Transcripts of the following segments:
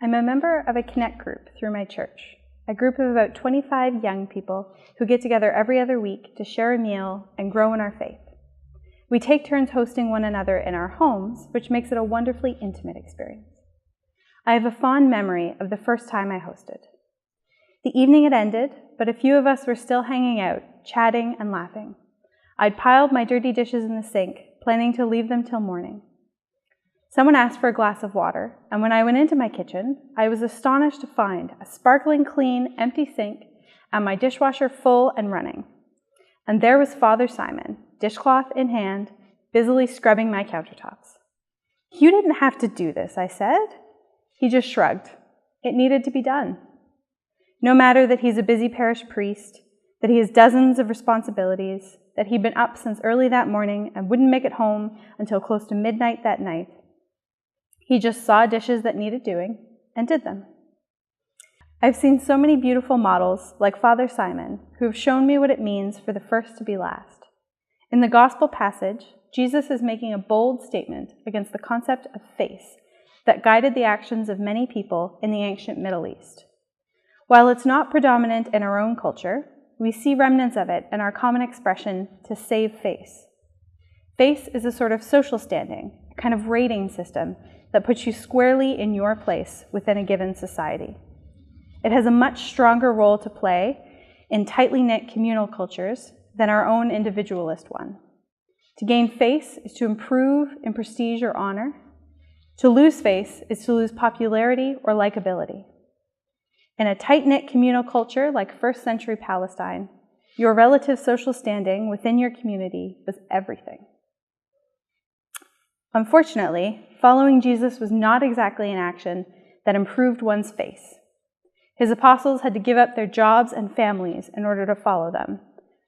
I'm a member of a Connect group through my church, a group of about 25 young people who get together every other week to share a meal and grow in our faith. We take turns hosting one another in our homes, which makes it a wonderfully intimate experience. I have a fond memory of the first time I hosted. The evening had ended, but a few of us were still hanging out, chatting and laughing. I'd piled my dirty dishes in the sink, planning to leave them till morning. Someone asked for a glass of water, and when I went into my kitchen, I was astonished to find a sparkling clean, empty sink and my dishwasher full and running. And there was Father Simon, dishcloth in hand, busily scrubbing my countertops. "You didn't have to do this," I said. He just shrugged. It needed to be done. No matter that he's a busy parish priest, that he has dozens of responsibilities, that he'd been up since early that morning and wouldn't make it home until close to midnight that night, he just saw dishes that needed doing and did them. I've seen so many beautiful models like Father Simon who have shown me what it means for the first to be last. In the gospel passage, Jesus is making a bold statement against the concept of face that guided the actions of many people in the ancient Middle East. While it's not predominant in our own culture, we see remnants of it in our common expression to save face. Face is a sort of social standing, a kind of rating system that puts you squarely in your place within a given society. It has a much stronger role to play in tightly knit communal cultures than our own individualist one. To gain face is to improve in prestige or honor. To lose face is to lose popularity or likability. In a tight-knit communal culture like first century Palestine, your relative social standing within your community was everything. Unfortunately, following Jesus was not exactly an action that improved one's face. His apostles had to give up their jobs and families in order to follow them,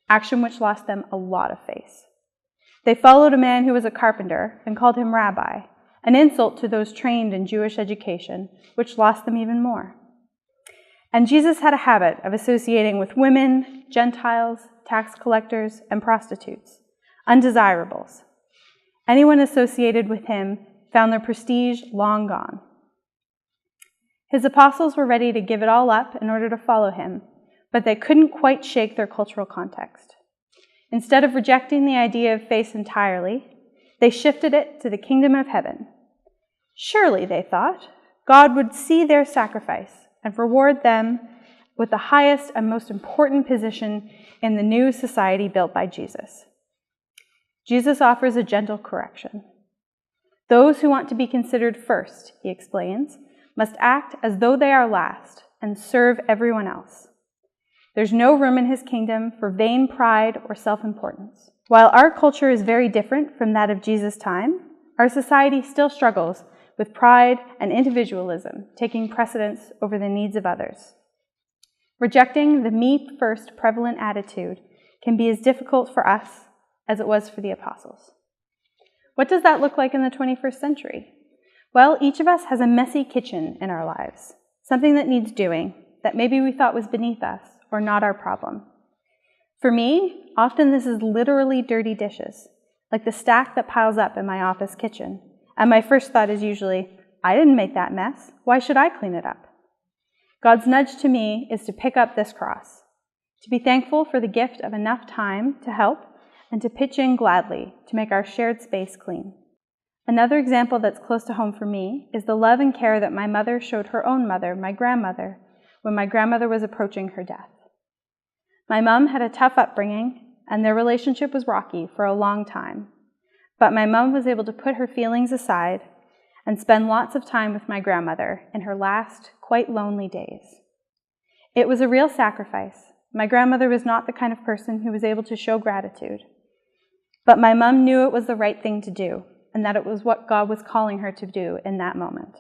action which lost them a lot of face. They followed a man who was a carpenter and called him rabbi, an insult to those trained in Jewish education, which lost them even more. And Jesus had a habit of associating with women, Gentiles, tax collectors, and prostitutes, undesirables. Anyone associated with him found their prestige long gone. His apostles were ready to give it all up in order to follow him, but they couldn't quite shake their cultural context. Instead of rejecting the idea of face entirely, they shifted it to the kingdom of heaven. Surely, they thought, God would see their sacrifice and reward them with the highest and most important position in the new society built by Jesus. Jesus offers a gentle correction. Those who want to be considered first, he explains, must act as though they are last and serve everyone else. There's no room in his kingdom for vain pride or self-importance. While our culture is very different from that of Jesus' time, our society still struggles with pride and individualism taking precedence over the needs of others. Rejecting the me-first prevalent attitude can be as difficult for us as it was for the apostles. What does that look like in the 21st century? Well, each of us has a messy kitchen in our lives, something that needs doing, that maybe we thought was beneath us or not our problem. For me, often this is literally dirty dishes, like the stack that piles up in my office kitchen. And my first thought is usually, I didn't make that mess. Why should I clean it up? God's nudge to me is to pick up this cross, to be thankful for the gift of enough time to help and to pitch in gladly to make our shared space clean. Another example that's close to home for me is the love and care that my mother showed her own mother, my grandmother, when my grandmother was approaching her death. My mom had a tough upbringing, and their relationship was rocky for a long time. But my mom was able to put her feelings aside and spend lots of time with my grandmother in her last, quite lonely days. It was a real sacrifice. My grandmother was not the kind of person who was able to show gratitude. But my mom knew it was the right thing to do, and that it was what God was calling her to do in that moment.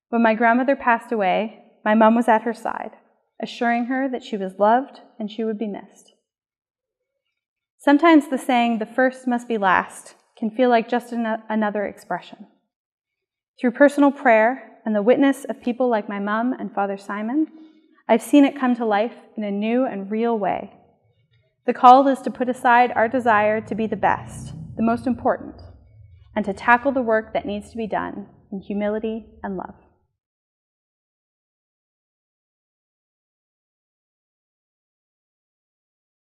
When my grandmother passed away, my mom was at her side, assuring her that she was loved and she would be missed. Sometimes the saying, "the first must be last," can feel like just another expression. Through personal prayer and the witness of people like my mom and Father Simon, I've seen it come to life in a new and real way. The call is to put aside our desire to be the best, the most important, and to tackle the work that needs to be done in humility and love.